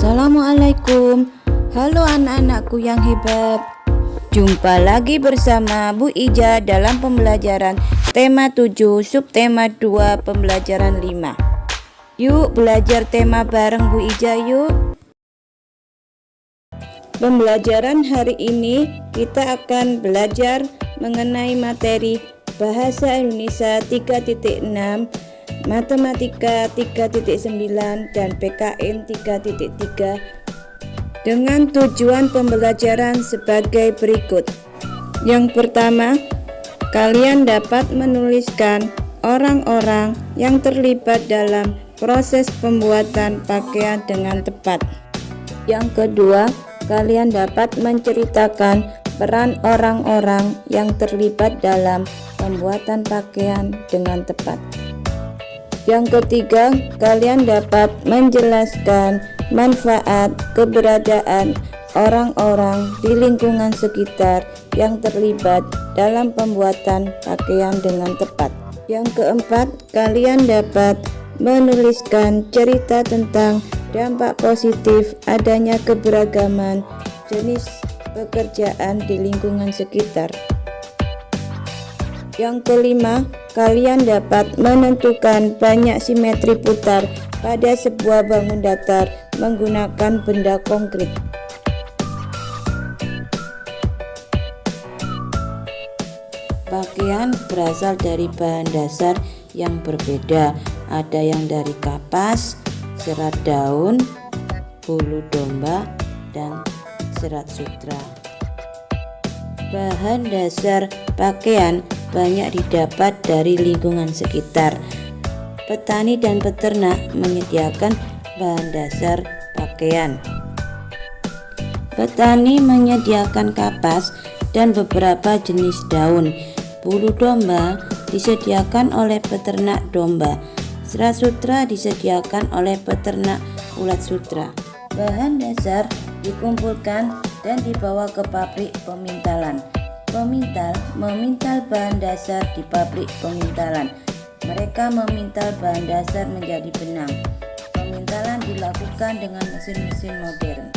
Assalamualaikum. Halo anak-anakku yang hebat. Jumpa lagi bersama Bu Ija dalam pembelajaran tema 7 subtema 2 pembelajaran 5. Yuk belajar tema bareng Bu Ija yuk. Pembelajaran hari ini kita akan belajar mengenai materi Bahasa Indonesia 3.6, Matematika 3.9 dan PKN 3.3 dengan tujuan pembelajaran sebagai berikut. Yang pertama, kalian dapat menuliskan orang-orang yang terlibat dalam proses pembuatan pakaian dengan tepat. Yang kedua, kalian dapat menceritakan peran orang-orang yang terlibat dalam pembuatan pakaian dengan tepat. Yang ketiga, kalian dapat menjelaskan manfaat keberadaan orang-orang di lingkungan sekitar yang terlibat dalam pembuatan pakaian dengan tepat. Yang keempat, kalian dapat menuliskan cerita tentang dampak positif adanya keberagaman jenis pekerjaan di lingkungan sekitar. Yang kelima, kalian dapat menentukan banyak simetri putar pada sebuah bangun datar menggunakan benda konkret. Pakaian berasal dari bahan dasar yang berbeda. Ada yang dari kapas, serat daun, bulu domba, dan serat sutra. Bahan dasar pakaian banyak didapat dari lingkungan sekitar. Petani dan peternak menyediakan bahan dasar pakaian. Petani menyediakan kapas dan beberapa jenis daun. Bulu domba disediakan oleh peternak domba. Serat sutra disediakan oleh peternak ulat sutra. Bahan dasar dikumpulkan dan dibawa ke pabrik pemintalan. Pemintal memintal bahan dasar di pabrik pemintalan. Mereka memintal bahan dasar menjadi benang. Pemintalan dilakukan dengan mesin-mesin modern.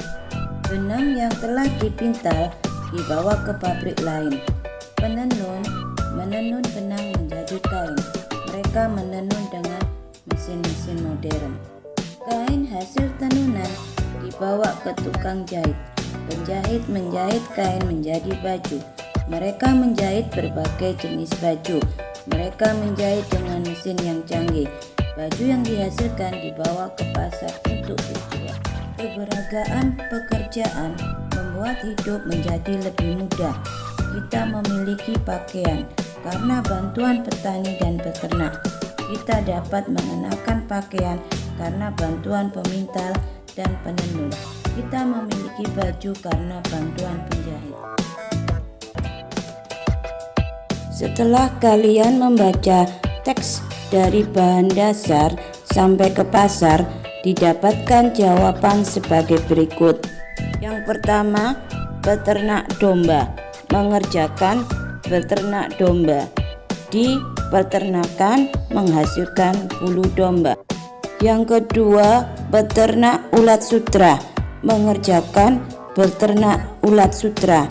Benang yang telah dipintal dibawa ke pabrik lain. Penenun menenun benang menjadi kain. Mereka menenun dengan mesin-mesin modern. Kain hasil tenunan dibawa ke tukang jahit. Penjahit menjahit kain menjadi baju. Mereka menjahit berbagai jenis baju. Mereka menjahit dengan mesin yang canggih. Baju yang dihasilkan dibawa ke pasar untuk dijual. Keberagaman pekerjaan membuat hidup menjadi lebih mudah. Kita memiliki pakaian karena bantuan petani dan peternak. Kita dapat mengenakan pakaian karena bantuan pemintal dan penenun. Kita memiliki baju karena bantuan penjahit. Setelah kalian membaca teks dari bahan dasar sampai ke pasar, didapatkan jawaban sebagai berikut. Yang pertama, peternak domba mengerjakan peternak domba. Di peternakan menghasilkan bulu domba. Yang kedua, peternak ulat sutra mengerjakan peternak ulat sutra.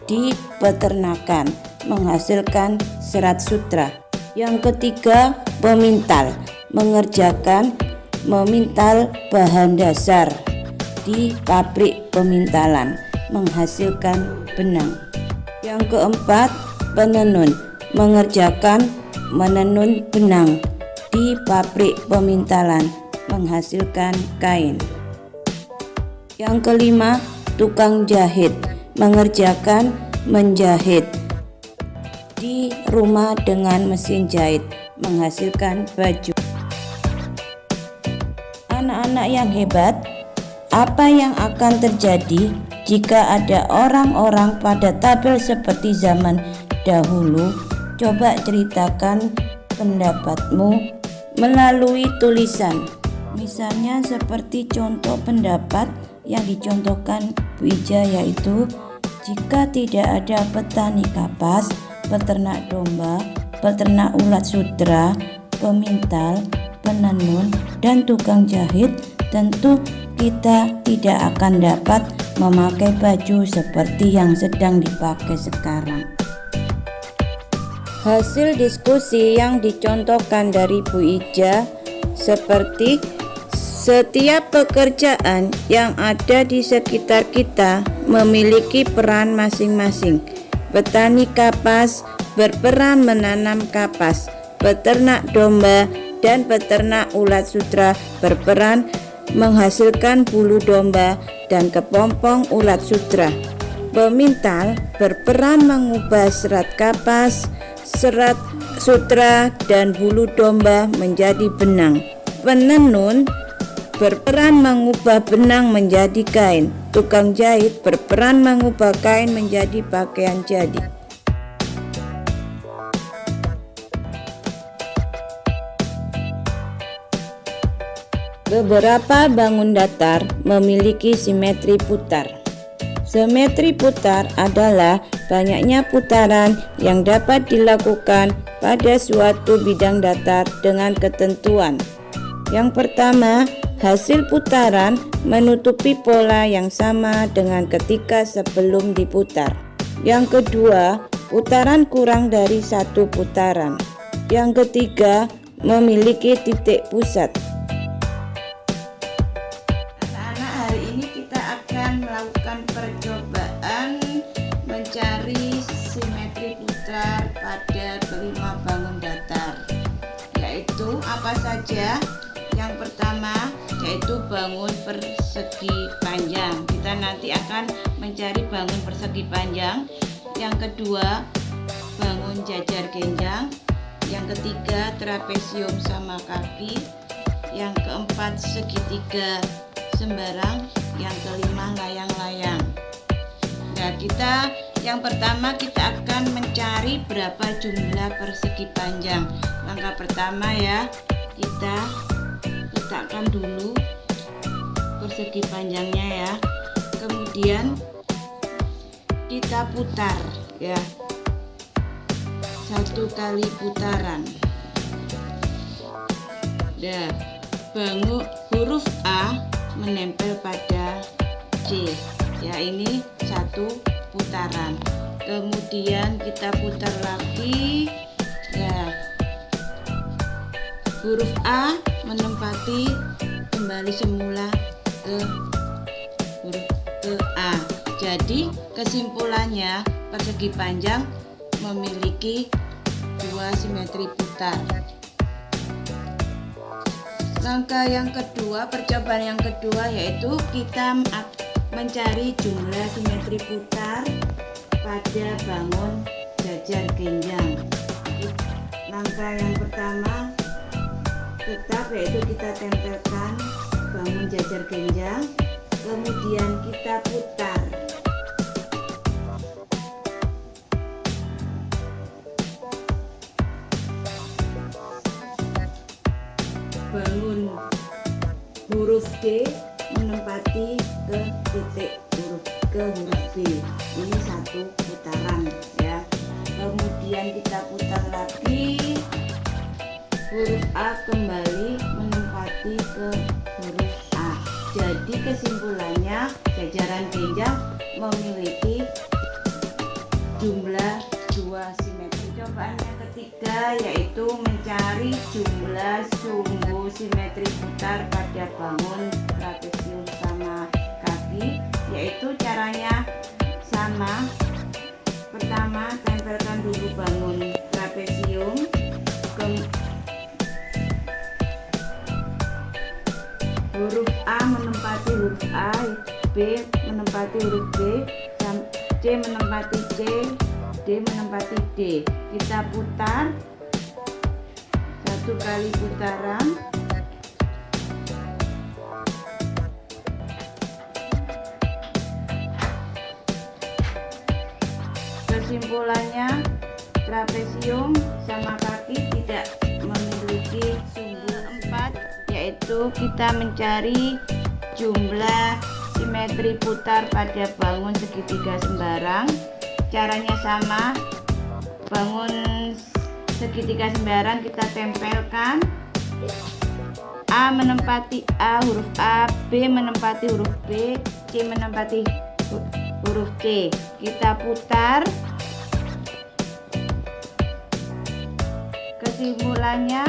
Di peternakan menghasilkan serat sutra. Yang ketiga, pemintal mengerjakan memintal bahan dasar. Di pabrik pemintalan menghasilkan benang. Yang keempat, penenun mengerjakan menenun benang. Di pabrik pemintalan menghasilkan kain. Yang kelima, tukang jahit mengerjakan menjahit. Di rumah dengan mesin jahit menghasilkan baju. Anak-anak yang hebat, apa yang akan terjadi jika ada orang-orang pada tabel seperti zaman dahulu? Coba ceritakan pendapatmu melalui tulisan. Misalnya seperti contoh pendapat yang dicontohkan Bu Ija, yaitu jika tidak ada petani kapas, peternak domba, peternak ulat sutra, pemintal, penenun, dan tukang jahit, tentu kita tidak akan dapat memakai baju seperti yang sedang dipakai sekarang. Hasil diskusi yang dicontohkan dari Bu Ija seperti setiap pekerjaan yang ada di sekitar kita memiliki peran masing-masing. Petani kapas berperan menanam kapas, peternak domba dan peternak ulat sutra berperan menghasilkan bulu domba dan kepompong ulat sutra. Pemintal berperan mengubah serat kapas, serat sutra dan bulu domba menjadi benang. Penenun berperan mengubah benang menjadi kain. Tukang jahit berperan mengubah kain menjadi pakaian jadi. Beberapa bangun datar memiliki simetri putar. Simetri putar adalah banyaknya putaran yang dapat dilakukan pada suatu bidang datar dengan ketentuan. Yang pertama, hasil putaran menutupi pola yang sama dengan ketika sebelum diputar. Yang kedua, putaran kurang dari satu putaran. Yang ketiga, memiliki titik pusat. Melakukan percobaan mencari simetri putar pada kelima bangun datar, yaitu apa saja? Yang pertama yaitu bangun persegi panjang. Kita nanti akan mencari bangun persegi panjang. Yang kedua bangun jajar genjang. Yang ketiga trapesium sama kaki. Yang keempat segitiga sembarang. Yang kelima layang-layang. Nah, yang pertama kita akan mencari berapa jumlah persegi panjang. Langkah pertama ya, kita letakkan dulu persegi panjangnya ya. Kemudian kita putar ya, 1 kali putaran. Nah, huruf A menempel pada C ya, ini 1 putaran. Kemudian kita putar lagi ya, huruf A menempati kembali semula ke huruf A. Jadi kesimpulannya persegi panjang memiliki 2 simetri putar. Langkah yang kedua, percobaan yang kedua yaitu kita mencari jumlah simetri putar pada bangun jajar genjang. Langkah yang pertama tetap yaitu kita tempelkan bangun jajar genjang, kemudian kita putar. Bangun huruf D menempati ke titik huruf B. Ini 1 putaran ya. Kemudian kita putar lagi, huruf A kembali menempati ke huruf A. Jadi kesimpulannya jajaran genjang memiliki jumlah 2 simetri. Cobaan yang ketiga yaitu mencari jumlah sumbu simetri putar pada bangun trapesium sama kaki, yaitu caranya sama. Pertama, tempelkan dulu bangun trapesium, huruf A menempati huruf A, B menempati huruf B, C menempati C, D menempati D. Kita putar 1 kali putaran. Kesimpulannya trapesium sama kaki tidak memiliki sumbu. 4 yaitu kita mencari jumlah simetri putar pada bangun segitiga sembarang. Caranya sama, bangun segitiga sembarang kita tempelkan A menempati A, huruf A, B menempati huruf B, C menempati huruf C. Kita putar. Kesimpulannya,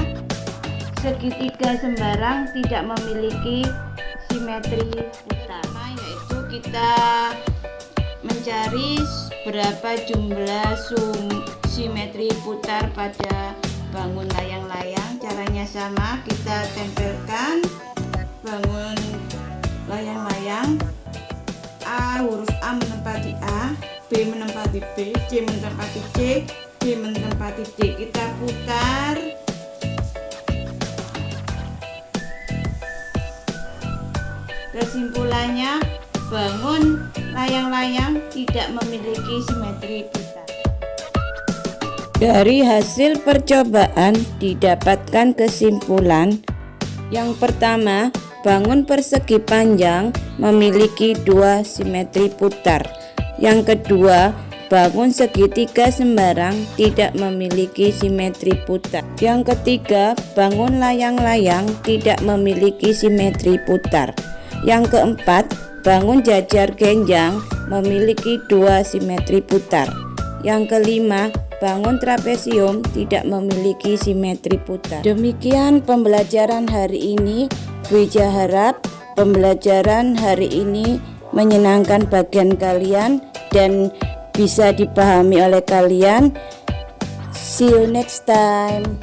segitiga sembarang tidak memiliki simetri putar. Yaitu kita mencari berapa jumlah simetri putar pada bangun layang-layang. Caranya sama, kita tempelkan bangun layang-layang. Huruf A menempati A, B menempati B, C menempati C, D menempati D. Kita putar. Kesimpulannya, bangun layang-layang tidak memiliki simetri putar. Dari hasil percobaan didapatkan kesimpulan yang pertama, bangun persegi panjang memiliki 2 simetri putar. Yang kedua, bangun segitiga sembarang tidak memiliki simetri putar. Yang ketiga, bangun layang-layang tidak memiliki simetri putar. Yang keempat, bangun jajar genjang memiliki 2 simetri putar. Yang kelima, bangun trapesium tidak memiliki simetri putar. Demikian pembelajaran hari ini. Bija harap pembelajaran hari ini menyenangkan bagian kalian dan bisa dipahami oleh kalian. See you next time.